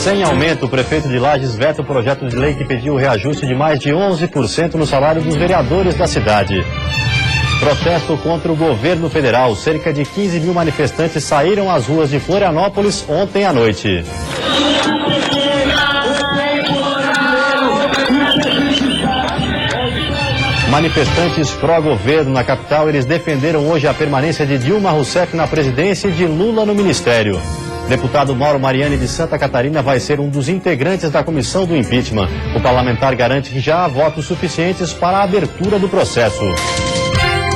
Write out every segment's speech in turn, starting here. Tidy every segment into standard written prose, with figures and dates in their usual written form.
Sem aumento, o prefeito de Lages veta o projeto de lei que pediu o reajuste de mais de 11% no salário dos vereadores da cidade. Protesto contra o governo federal. Cerca de 15 mil manifestantes saíram às ruas de Florianópolis ontem à noite. Manifestantes pró-governo na capital, eles defenderam hoje a permanência de Dilma Rousseff na presidência e de Lula no ministério. Deputado Mauro Mariani de Santa Catarina vai ser um dos integrantes da comissão do impeachment. O parlamentar garante que já há votos suficientes para a abertura do processo.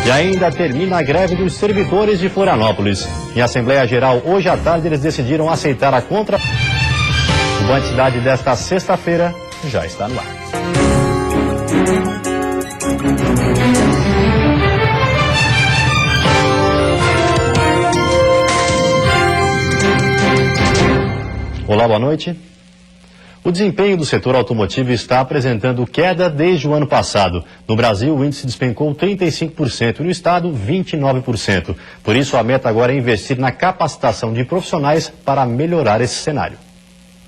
E ainda termina a greve dos servidores de Florianópolis. Em Assembleia Geral, hoje à tarde, eles decidiram aceitar a contra... O Band Cidade desta sexta-feira já está no ar. Olá, boa noite. O desempenho do setor automotivo está apresentando queda desde o ano passado. No Brasil, o índice despencou 35% e no estado, 29%. Por isso, a meta agora é investir na capacitação de profissionais para melhorar esse cenário.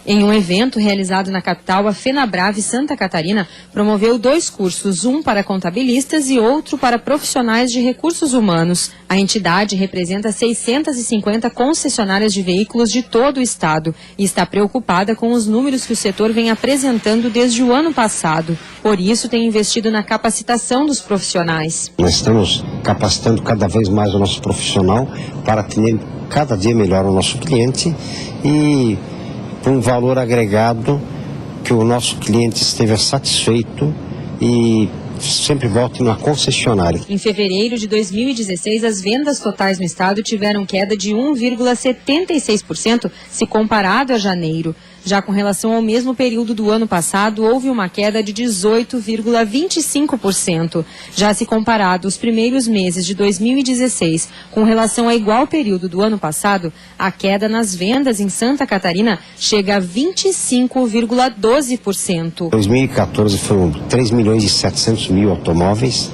Em um evento realizado na capital, a FenaBrave Santa Catarina promoveu 2 cursos, um para contabilistas e outro para profissionais de recursos humanos. A entidade representa 650 concessionárias de veículos de todo o estado e está preocupada com os números que o setor vem apresentando desde o ano passado. Por isso, tem investido na capacitação dos profissionais. Nós estamos capacitando cada vez mais o nosso profissional para atender cada dia melhor o nosso cliente e um valor agregado que o nosso cliente esteja satisfeito e sempre volte na concessionária. Em fevereiro de 2016, as vendas totais no estado tiveram queda de 1,76% se comparado a janeiro. Já com relação ao mesmo período do ano passado, houve uma queda de 18,25%. Já se comparado os primeiros meses de 2016 com relação ao igual período do ano passado, a queda nas vendas em Santa Catarina chega a 25,12%. 2014 foram 3.700.000 automóveis,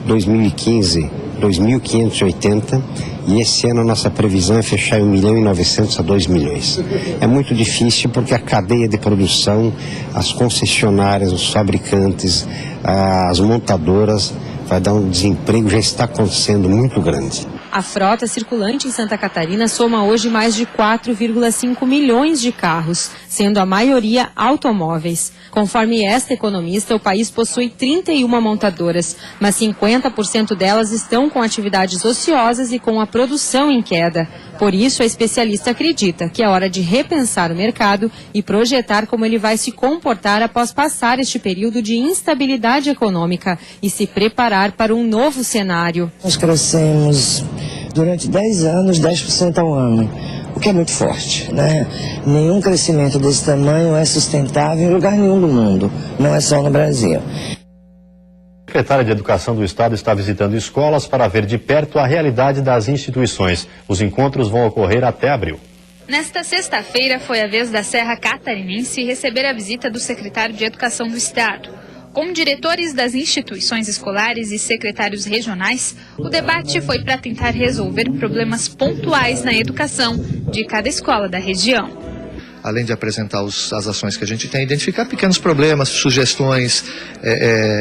2015 2.580 e esse ano a nossa previsão é fechar em 1.900.000 a 2 milhões. É muito difícil porque a cadeia de produção, as concessionárias, os fabricantes, as montadoras, vai dar um desemprego, já está acontecendo muito grande. A frota circulante em Santa Catarina soma hoje mais de 4,5 milhões de carros, sendo a maioria automóveis. Conforme esta economista, o país possui 31 montadoras, mas 50% delas estão com atividades ociosas e com a produção em queda. Por isso, a especialista acredita que é hora de repensar o mercado e projetar como ele vai se comportar após passar este período de instabilidade econômica e se preparar para um novo cenário. Nós crescemos durante 10 anos, 10% ao ano, o que é muito forte, né? Nenhum crescimento desse tamanho é sustentável em lugar nenhum do mundo, não é só no Brasil. A secretária de Educação do Estado está visitando escolas para ver de perto a realidade das instituições. Os encontros vão ocorrer até abril. Nesta sexta-feira foi a vez da Serra Catarinense receber a visita do secretário de Educação do Estado. Com diretores das instituições escolares e secretários regionais, o debate foi para tentar resolver problemas pontuais na educação de cada escola da região. Além de apresentar as ações que a gente tem, identificar pequenos problemas, sugestões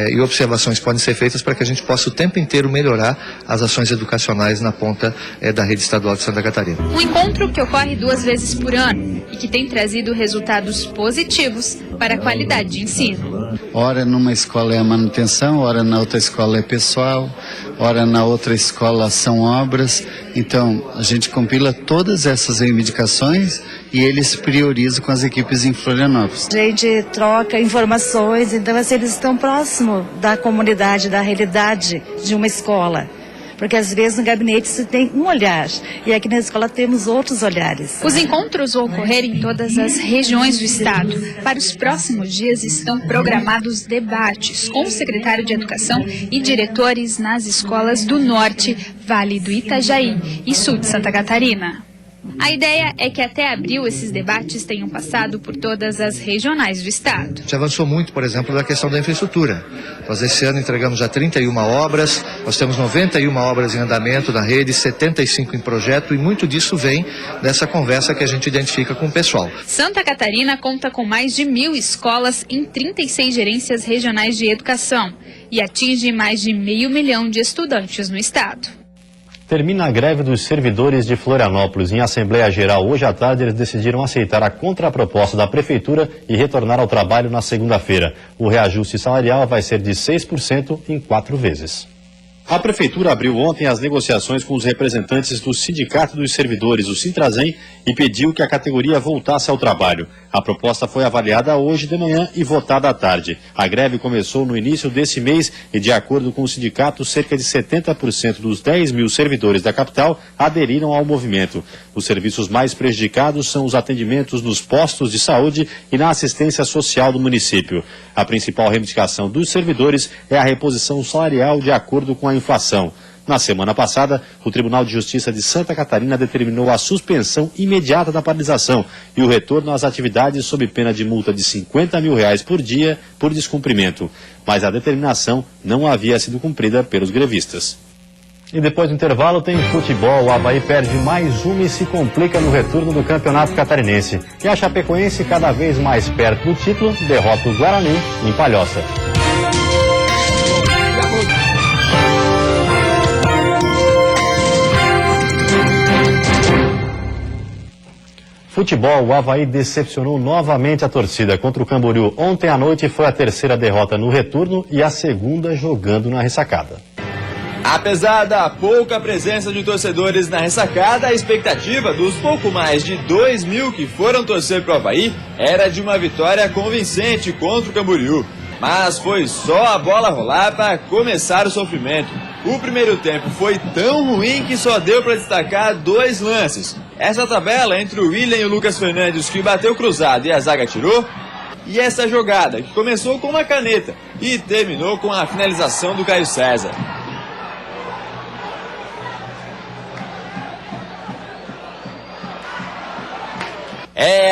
e observações que podem ser feitas para que a gente possa o tempo inteiro melhorar as ações educacionais na ponta da rede estadual de Santa Catarina. Um encontro que ocorre 2 vezes por ano e que tem trazido resultados positivos para a qualidade de ensino. Ora numa escola é a manutenção, ora na outra escola é pessoal, ora na outra escola são obras. Então, a gente compila todas essas reivindicações e eles priorizam com as equipes em Florianópolis. A gente troca informações, então assim, eles estão próximos da comunidade, da realidade de uma escola. Porque às vezes no gabinete se tem um olhar e aqui na escola temos outros olhares. Os encontros vão ocorrer em todas as regiões do estado. Para os próximos dias estão programados debates com o secretário de Educação e diretores nas escolas do Norte, Vale do Itajaí e Sul de Santa Catarina. A ideia é que até abril esses debates tenham passado por todas as regionais do estado. A gente avançou muito, por exemplo, na questão da infraestrutura. Nós esse ano entregamos já 31 obras, nós temos 91 obras em andamento na rede, 75 em projeto, e muito disso vem dessa conversa que a gente identifica com o pessoal. Santa Catarina conta com mais de 1.000 escolas em 36 gerências regionais de educação e atinge mais de 500 mil de estudantes no estado. Termina a greve dos servidores de Florianópolis. Em Assembleia Geral, hoje à tarde, eles decidiram aceitar a contraproposta da Prefeitura e retornar ao trabalho na segunda-feira. O reajuste salarial vai ser de 6% em 4 vezes. A Prefeitura abriu ontem as negociações com os representantes do Sindicato dos Servidores, o Sintrazen, e pediu que a categoria voltasse ao trabalho. A proposta foi avaliada hoje de manhã e votada à tarde. A greve começou no início desse mês e, de acordo com o sindicato, cerca de 70% dos 10 mil servidores da capital aderiram ao movimento. Os serviços mais prejudicados são os atendimentos nos postos de saúde e na assistência social do município. A principal reivindicação dos servidores é a reposição salarial de acordo com a inflação. Na semana passada, o Tribunal de Justiça de Santa Catarina determinou a suspensão imediata da paralisação e o retorno às atividades sob pena de multa de R$50 mil por dia por descumprimento. Mas a determinação não havia sido cumprida pelos grevistas. E depois do intervalo tem futebol. O Avaí perde mais uma e se complica no retorno do Campeonato Catarinense. E a Chapecoense, cada vez mais perto do título, derrota o Guarani em Palhoça. Futebol, o Avaí decepcionou novamente a torcida contra o Camboriú. Ontem à noite foi a terceira derrota no retorno e a segunda jogando na ressacada. Apesar da pouca presença de torcedores na ressacada, a expectativa dos pouco mais de 2 mil que foram torcer para o Avaí era de uma vitória convincente contra o Camboriú. Mas foi só a bola rolar para começar o sofrimento. O primeiro tempo foi tão ruim que só deu para destacar 2 lances. Essa tabela entre o William e o Lucas Fernandes, que bateu cruzado e a zaga tirou, e essa jogada que começou com uma caneta e terminou com a finalização do Caio César.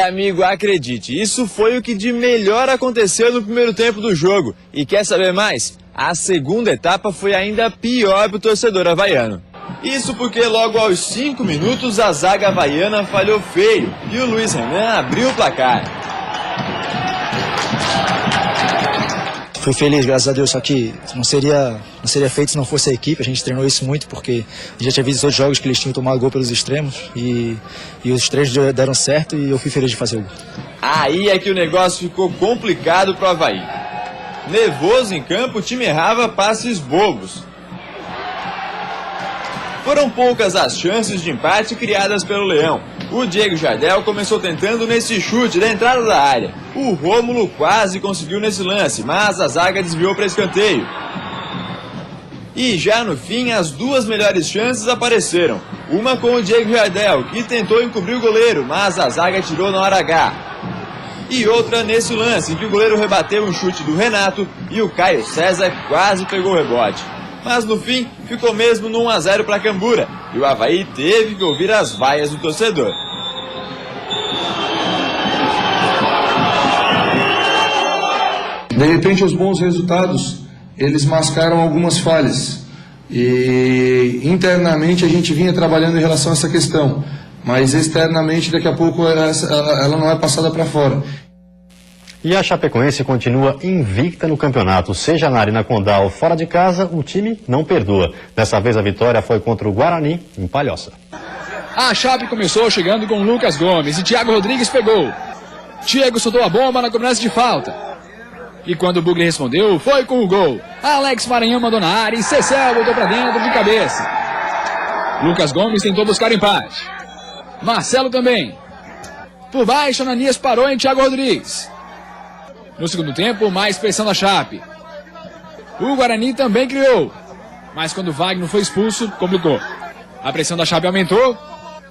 Amigo, acredite, isso foi o que de melhor aconteceu no primeiro tempo do jogo. E quer saber mais? A segunda etapa foi ainda pior para o torcedor havaiano. Isso porque logo aos 5 minutos a zaga havaiana falhou feio e o Luiz Renan abriu o placar. Fui feliz, graças a Deus, só que não seria feito se não fosse a equipe. A gente treinou isso muito porque a gente já tinha visto outros jogos que eles tinham tomado gol pelos extremos e os 3 deram certo e eu fui feliz de fazer o gol. Aí é que o negócio ficou complicado pro Avaí. Nervoso em campo, o time errava passes bobos. Foram poucas as chances de empate criadas pelo Leão. O Diego Jardel começou tentando nesse chute da entrada da área. O Rômulo quase conseguiu nesse lance, mas a zaga desviou para escanteio. E já no fim, as 2 melhores chances apareceram. Uma com o Diego Jardel, que tentou encobrir o goleiro, mas a zaga tirou na hora H. E outra nesse lance, em que o goleiro rebateu um chute do Renato e o Caio César quase pegou o rebote. Mas no fim, ficou mesmo no 1-0 para Cambura, e o Avaí teve que ouvir as vaias do torcedor. De repente, os bons resultados, eles mascaram algumas falhas. E internamente a gente vinha trabalhando em relação a essa questão, mas externamente daqui a pouco ela não é passada para fora. E a Chapecoense continua invicta no campeonato. Seja na Arena Condá ou fora de casa, o time não perdoa. Dessa vez a vitória foi contra o Guarani, em Palhoça. A Chape começou chegando com Lucas Gomes e Thiago Rodrigues pegou. Diego soltou a bomba na cobrança de falta. E quando o Bugli respondeu, foi com o gol. Alex Maranhão mandou na área e Cecel voltou para dentro de cabeça. Lucas Gomes tentou buscar empate. Marcelo também. Por baixo, Ananias parou em Thiago Rodrigues. No segundo tempo, mais pressão da Chape. O Guarani também criou, mas quando Wagner foi expulso, complicou. A pressão da Chape aumentou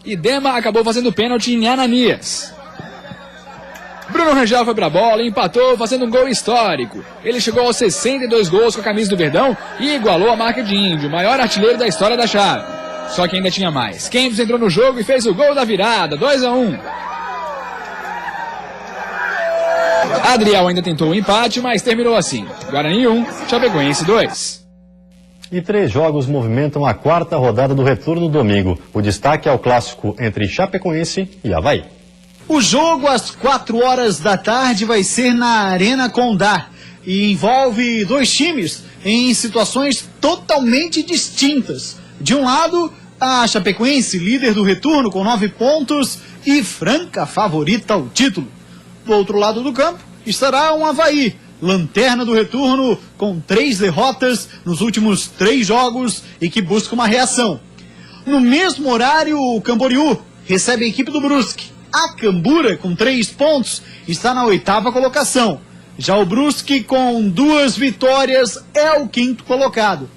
e Dema acabou fazendo pênalti em Ananias. Bruno Rangel foi pra bola e empatou fazendo um gol histórico. Ele chegou aos 62 gols com a camisa do Verdão e igualou a marca de Índio, maior artilheiro da história da Chape. Só que ainda tinha mais. Kempis entrou no jogo e fez o gol da virada, 2-1. Adriel ainda tentou o empate, mas terminou assim. Guarani 1, Chapecoense 2. E 3 jogos movimentam a 4ª rodada do retorno no domingo. O destaque é o clássico entre Chapecoense e Avaí. O jogo às 4 horas da tarde vai ser na Arena Condá e envolve 2 times em situações totalmente distintas. De um lado, a Chapecoense, líder do retorno com 9 pontos e franca favorita ao título. Do outro lado do campo estará um Avaí, lanterna do retorno com 3 derrotas nos últimos 3 jogos e que busca uma reação. No mesmo horário, o Camboriú recebe a equipe do Brusque. A Cambura, com 3 pontos, está na 8ª colocação. Já o Brusque, com 2 vitórias, é o 5º colocado.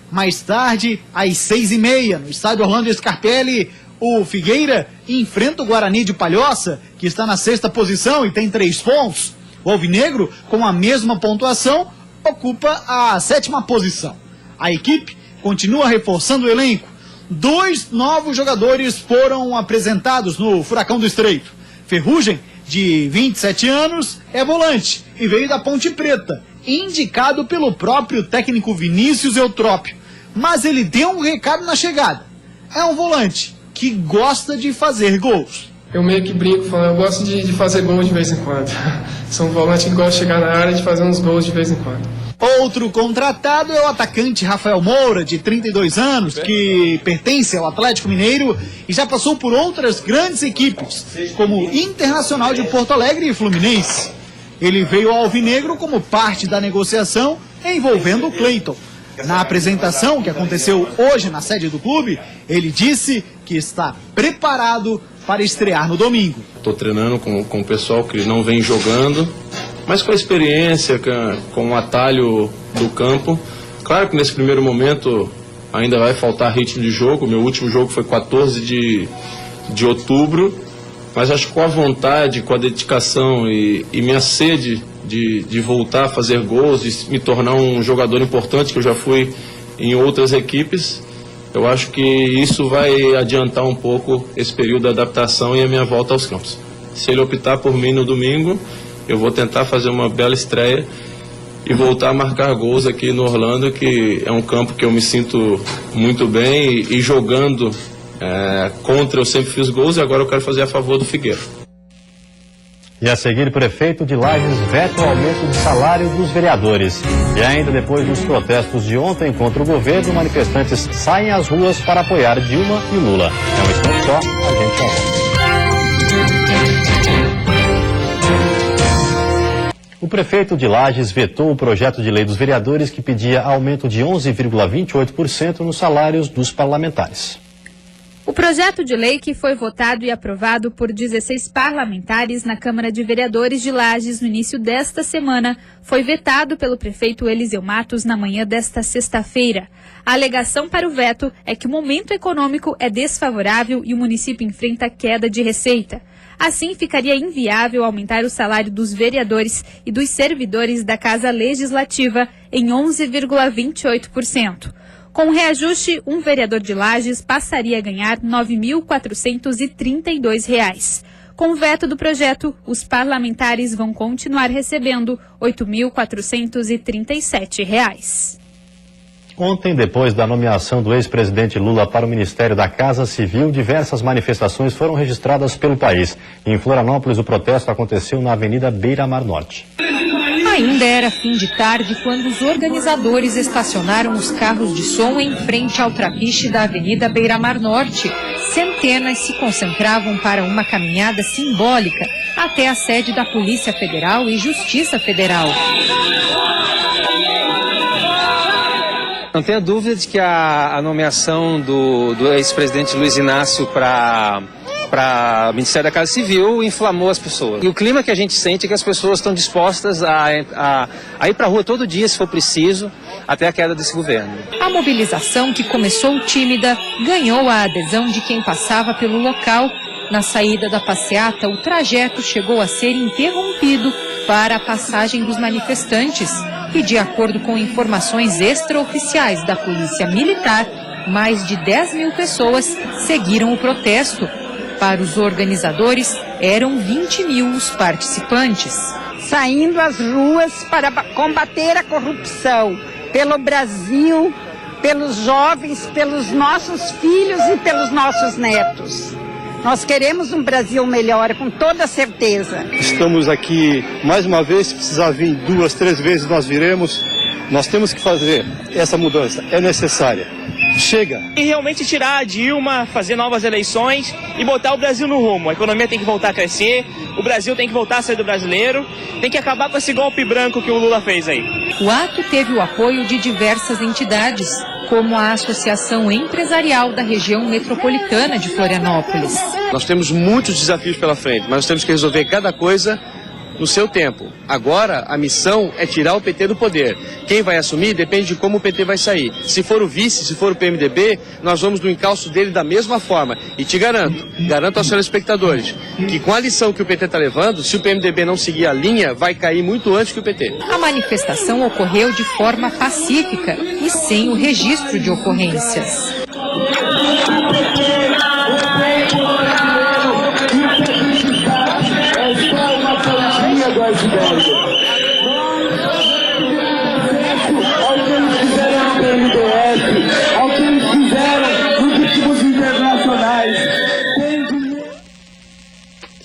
Mais tarde, às 6h30, no estádio Orlando Scarpelli, o Figueira enfrenta o Guarani de Palhoça, que está na 6ª posição e tem 3 pontos. O Alvinegro, com a mesma pontuação, ocupa a 7ª posição. A equipe continua reforçando o elenco. 2 novos jogadores foram apresentados no Furacão do Estreito. Ferrugem, de 27 anos, é volante e veio da Ponte Preta, indicado pelo próprio técnico Vinícius Eutrópio. Mas ele deu um recado na chegada. É um volante que gosta de fazer gols. Eu meio que brinco, falando, eu gosto de fazer gols de vez em quando. Sou um volante que gosta de chegar na área e de fazer uns gols de vez em quando. Outro contratado é o atacante Rafael Moura, de 32 anos, que pertence ao Atlético Mineiro e já passou por outras grandes equipes, como Internacional de Porto Alegre e Fluminense. Ele veio ao Alvinegro como parte da negociação envolvendo o Cleiton. Na apresentação que aconteceu hoje na sede do clube, ele disse que está preparado para estrear no domingo. Estou treinando com o pessoal que não vem jogando, mas com a experiência, com o atalho do campo. Claro que nesse primeiro momento ainda vai faltar ritmo de jogo. Meu último jogo foi 14 de outubro, mas acho que com a vontade, com a dedicação e minha sede de voltar a fazer gols, de me tornar um jogador importante, que eu já fui em outras equipes, eu acho que isso vai adiantar um pouco esse período de adaptação e a minha volta aos campos. Se ele optar por mim no domingo, eu vou tentar fazer uma bela estreia e voltar a marcar gols aqui no Orlando, que é um campo que eu me sinto muito bem e jogando contra eu sempre fiz gols e agora eu quero fazer a favor do Figueira. E a seguir, o prefeito de Lages veta o aumento de salário dos vereadores. E ainda depois dos protestos de ontem contra o governo, manifestantes saem às ruas para apoiar Dilma e Lula. É um instante só, a gente já volta. O prefeito de Lages vetou o projeto de lei dos vereadores que pedia aumento de 11,28% nos salários dos parlamentares. O projeto de lei, que foi votado e aprovado por 16 parlamentares na Câmara de Vereadores de Lages no início desta semana, foi vetado pelo prefeito Eliseu Matos na manhã desta sexta-feira. A alegação para o veto é que o momento econômico é desfavorável e o município enfrenta queda de receita. Assim, ficaria inviável aumentar o salário dos vereadores e dos servidores da Casa Legislativa em 11,28%. Com o reajuste, um vereador de Lages passaria a ganhar R$ 9.432. Com o veto do projeto, os parlamentares vão continuar recebendo R$ 8.437. Ontem, depois da nomeação do ex-presidente Lula para o Ministério da Casa Civil, diversas manifestações foram registradas pelo país. Em Florianópolis, o protesto aconteceu na Avenida Beira-Mar Norte. Ainda era fim de tarde quando os organizadores estacionaram os carros de som em frente ao trapiche da Avenida Beira-Mar Norte. Centenas se concentravam para uma caminhada simbólica até a sede da Polícia Federal e Justiça Federal. Não tenha dúvida de que a nomeação do ex-presidente Luiz Inácio para o Ministério da Casa Civil inflamou as pessoas. E o clima que a gente sente é que as pessoas estão dispostas a ir para a rua todo dia, se for preciso, até a queda desse governo. A mobilização, que começou tímida, ganhou a adesão de quem passava pelo local. Na saída da passeata, o trajeto chegou a ser interrompido para a passagem dos manifestantes. E, de acordo com informações extraoficiais da Polícia Militar, mais de 10 mil pessoas seguiram o protesto. Para os organizadores, eram 20 mil os participantes. Saindo às ruas para combater a corrupção, pelo Brasil, pelos jovens, pelos nossos filhos e pelos nossos netos. Nós queremos um Brasil melhor, com toda certeza. Estamos aqui mais uma vez, se precisar vir 2, 3 vezes nós viremos. Nós temos que fazer essa mudança, é necessária. Chega! E realmente tirar a Dilma, fazer novas eleições e botar o Brasil no rumo. A economia tem que voltar a crescer, o Brasil tem que voltar a ser do brasileiro, tem que acabar com esse golpe branco que o Lula fez aí. O ato teve o apoio de diversas entidades, como a Associação Empresarial da Região Metropolitana de Florianópolis. Nós temos muitos desafios pela frente, mas nós temos que resolver cada coisa no seu tempo. Agora, a missão é tirar o PT do poder. Quem vai assumir depende de como o PT vai sair. Se for o vice, se for o PMDB, nós vamos no encalço dele da mesma forma. E te garanto aos telespectadores, que com a lição que o PT está levando, se o PMDB não seguir a linha, vai cair muito antes que o PT. A manifestação ocorreu de forma pacífica e sem o registro de ocorrências.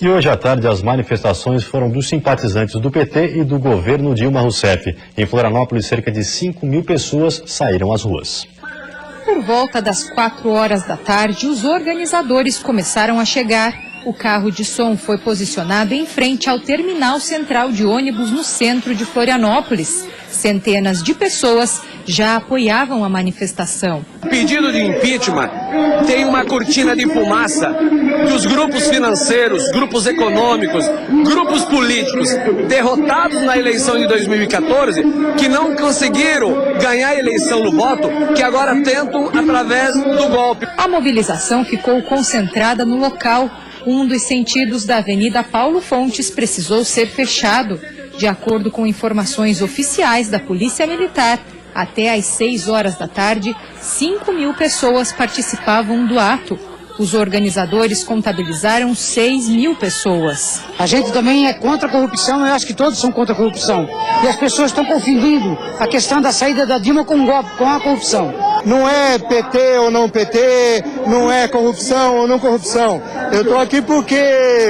E hoje à tarde as manifestações foram dos simpatizantes do PT e do governo Dilma Rousseff. Em Florianópolis, cerca de 5 mil pessoas saíram às ruas. Por volta das 4 horas da tarde, os organizadores começaram a chegar. O carro de som foi posicionado em frente ao terminal central de ônibus no centro de Florianópolis. Centenas de pessoas já apoiavam a manifestação. O pedido de impeachment tem uma cortina de fumaça que os grupos financeiros, grupos econômicos, grupos políticos derrotados na eleição de 2014, que não conseguiram ganhar a eleição no voto, que agora tentam através do golpe. A mobilização ficou concentrada no local. Um dos sentidos da Avenida Paulo Fontes precisou ser fechado. De acordo com informações oficiais da Polícia Militar, até às 6 horas da tarde, 5 mil pessoas participavam do ato. Os organizadores contabilizaram 6 mil pessoas. A gente também é contra a corrupção, eu acho que todos são contra a corrupção. E as pessoas estão confundindo a questão da saída da Dilma com o golpe, com a corrupção. Não é PT ou não PT, não é corrupção ou não corrupção. Eu estou aqui porque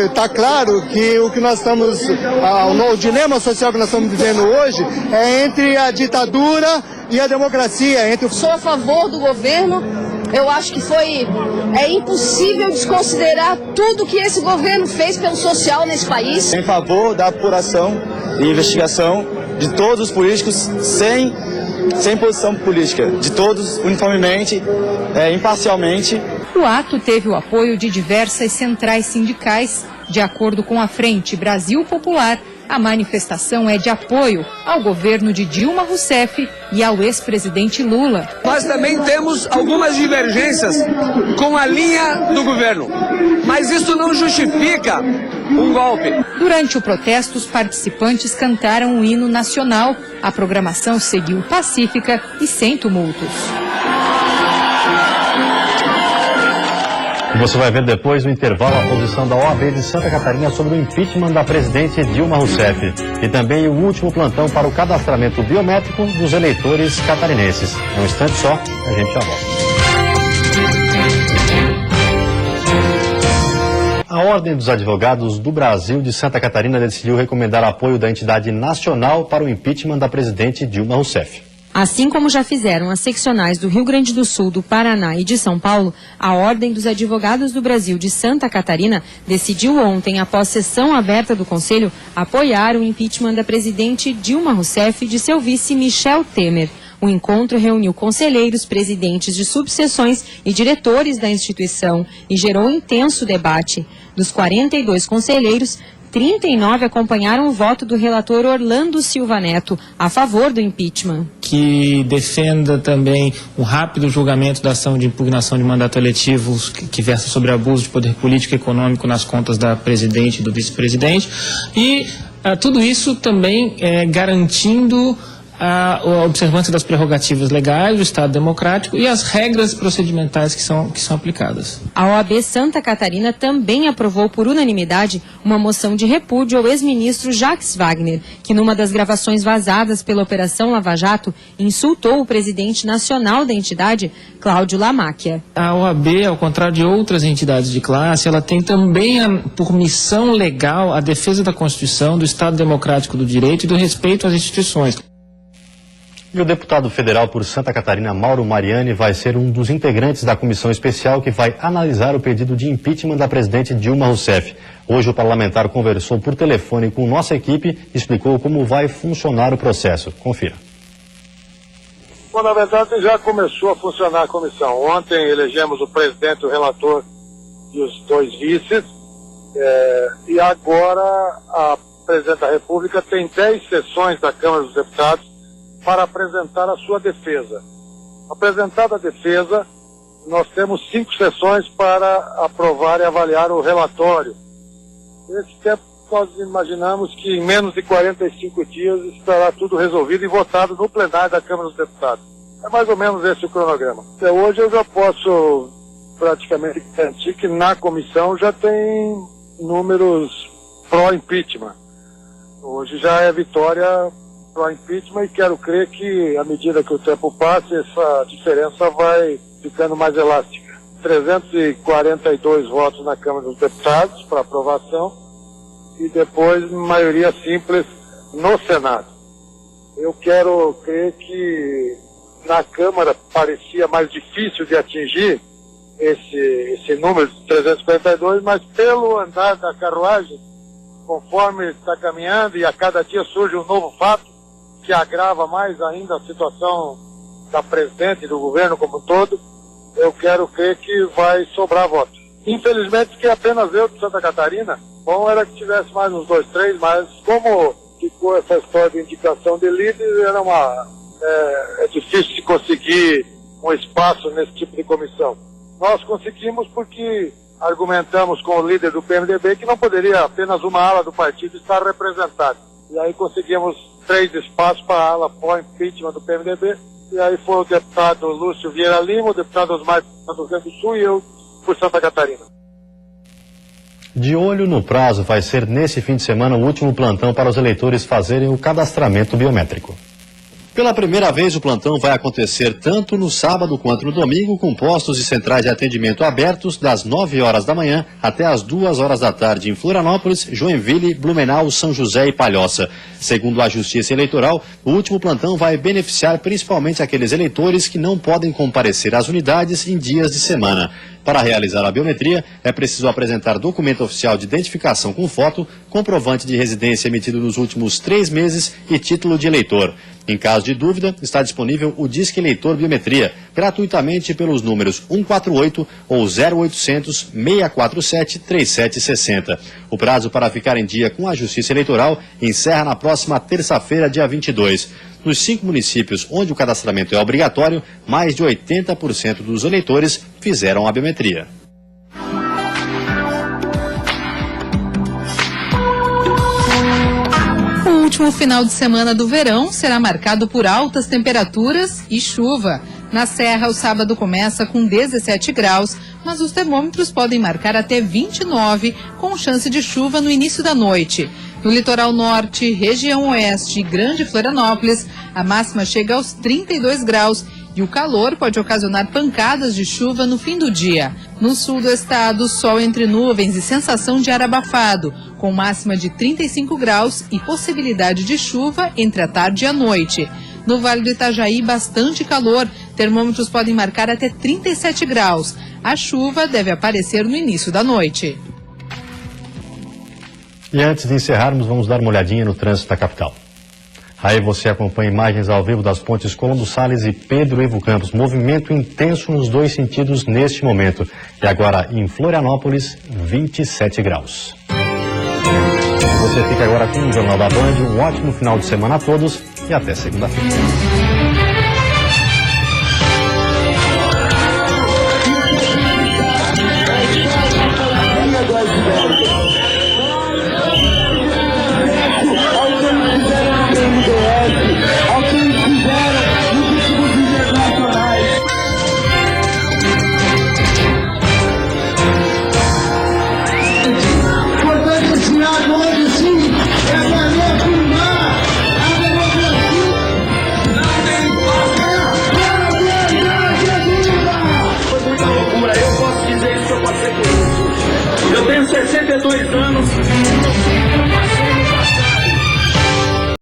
está claro que o que nós estamos, o dilema social que nós estamos vivendo hoje é entre a ditadura e a democracia. Sou a favor do governo, eu acho que é impossível desconsiderar tudo que esse governo fez pelo social nesse país. Em favor da apuração e investigação de todos os políticos sem posição política, de todos uniformemente, imparcialmente. O ato teve o apoio de diversas centrais sindicais. De acordo com a Frente Brasil Popular, a manifestação é de apoio ao governo de Dilma Rousseff e ao ex-presidente Lula. Nós também temos algumas divergências com a linha do governo, mas isso não justifica um golpe. Durante o protesto, os participantes cantaram o hino nacional. A programação seguiu pacífica e sem tumultos. Você vai ver depois do intervalo a posição da OAB de Santa Catarina sobre o impeachment da presidente Dilma Rousseff. E também o último plantão para o cadastramento biométrico dos eleitores catarinenses. É um instante só, a gente já volta. A Ordem dos Advogados do Brasil de Santa Catarina decidiu recomendar apoio da entidade nacional para o impeachment da presidente Dilma Rousseff. Assim como já fizeram as seccionais do Rio Grande do Sul, do Paraná e de São Paulo, a Ordem dos Advogados do Brasil de Santa Catarina decidiu ontem, após sessão aberta do Conselho, apoiar o impeachment da presidente Dilma Rousseff e de seu vice Michel Temer. O encontro reuniu conselheiros, presidentes de subseções e diretores da instituição e gerou intenso debate. Dos 42 conselheiros, 39 acompanharam o voto do relator Orlando Silva Neto a favor do impeachment. Que defenda também o rápido julgamento da ação de impugnação de mandato eletivo que versa sobre abuso de poder político e econômico nas contas da presidente e do vice-presidente. E tudo isso também garantindo a observância das prerrogativas legais do Estado democrático e as regras procedimentais que são aplicadas. A OAB Santa Catarina também aprovou por unanimidade uma moção de repúdio ao ex-ministro Jacques Wagner, que numa das gravações vazadas pela Operação Lava Jato insultou o presidente nacional da entidade, Cláudio Lamáquia. A OAB, ao contrário de outras entidades de classe, ela tem também por missão legal a defesa da Constituição, do Estado democrático do direito e do respeito às instituições. E o deputado federal por Santa Catarina, Mauro Mariani, vai ser um dos integrantes da comissão especial que vai analisar o pedido de impeachment da presidente Dilma Rousseff. Hoje o parlamentar conversou por telefone com nossa equipe e explicou como vai funcionar o processo. Confira. Bom, na verdade já começou a funcionar a comissão. Ontem elegemos o presidente, o relator e os 2 vices. E agora a presidente da República tem 10 sessões da Câmara dos Deputados para apresentar a sua defesa. Apresentada a defesa, nós temos 5 sessões para aprovar e avaliar o relatório. Nesse tempo, nós imaginamos que em menos de 45 dias estará tudo resolvido e votado no plenário da Câmara dos Deputados. É mais ou menos esse o cronograma. Até hoje eu já posso praticamente garantir que na comissão já tem números pró-impeachment. Hoje já é vitória pró-impeachment e quero crer que, à medida que o tempo passa, essa diferença vai ficando mais elástica. 342 votos na Câmara dos Deputados para aprovação e depois maioria simples no Senado. Eu quero crer que na Câmara parecia mais difícil de atingir esse número de 342, mas pelo andar da carruagem, conforme está caminhando e a cada dia surge um novo fato, que agrava mais ainda a situação da presidente e do governo como um todo, eu quero crer que vai sobrar votos. Infelizmente que apenas eu de Santa Catarina, bom era que tivesse mais uns 2, 3, mas como ficou essa história de indicação de líder, é difícil de conseguir um espaço nesse tipo de comissão. Nós conseguimos porque argumentamos com o líder do PMDB que não poderia apenas uma ala do partido estar representada. E aí conseguimos 3 espaços para a ala pró-impeachment do PMDB, e aí foi o deputado Lúcio Vieira Lima, o deputado Osmar do Rio Grande do Sul e eu por Santa Catarina. De olho no prazo, vai ser nesse fim de semana o último plantão para os eleitores fazerem o cadastramento biométrico. Pela primeira vez, o plantão vai acontecer tanto no sábado quanto no domingo, com postos e centrais de atendimento abertos das 9 horas da manhã até as 2 horas da tarde em Florianópolis, Joinville, Blumenau, São José e Palhoça. Segundo a Justiça Eleitoral, o último plantão vai beneficiar principalmente aqueles eleitores que não podem comparecer às unidades em dias de semana. Para realizar a biometria, é preciso apresentar documento oficial de identificação com foto, comprovante de residência emitido nos últimos 3 meses e título de eleitor. Em caso de dúvida, está disponível o Disque Eleitor Biometria, gratuitamente pelos números 148 ou 0800 647 3760. O prazo para ficar em dia com a Justiça Eleitoral encerra na próxima terça-feira, dia 22. Nos 5 municípios onde o cadastramento é obrigatório, mais de 80% dos eleitores fizeram a biometria. O último final de semana do verão será marcado por altas temperaturas e chuva. Na Serra, o sábado começa com 17 graus, mas os termômetros podem marcar até 29, com chance de chuva no início da noite. No litoral norte, região oeste e Grande Florianópolis, a máxima chega aos 32 graus e o calor pode ocasionar pancadas de chuva no fim do dia. No sul do estado, sol entre nuvens e sensação de ar abafado, com máxima de 35 graus e possibilidade de chuva entre a tarde e a noite. No Vale do Itajaí, bastante calor, termômetros podem marcar até 37 graus. A chuva deve aparecer no início da noite. E antes de encerrarmos, vamos dar uma olhadinha no trânsito da capital. Aí você acompanha imagens ao vivo das pontes Colombo Salles e Pedro Ivo Campos. Movimento intenso nos 2 sentidos neste momento. E agora em Florianópolis, 27 graus. Você fica agora com o Jornal da Band. Um ótimo final de semana a todos e até segunda-feira.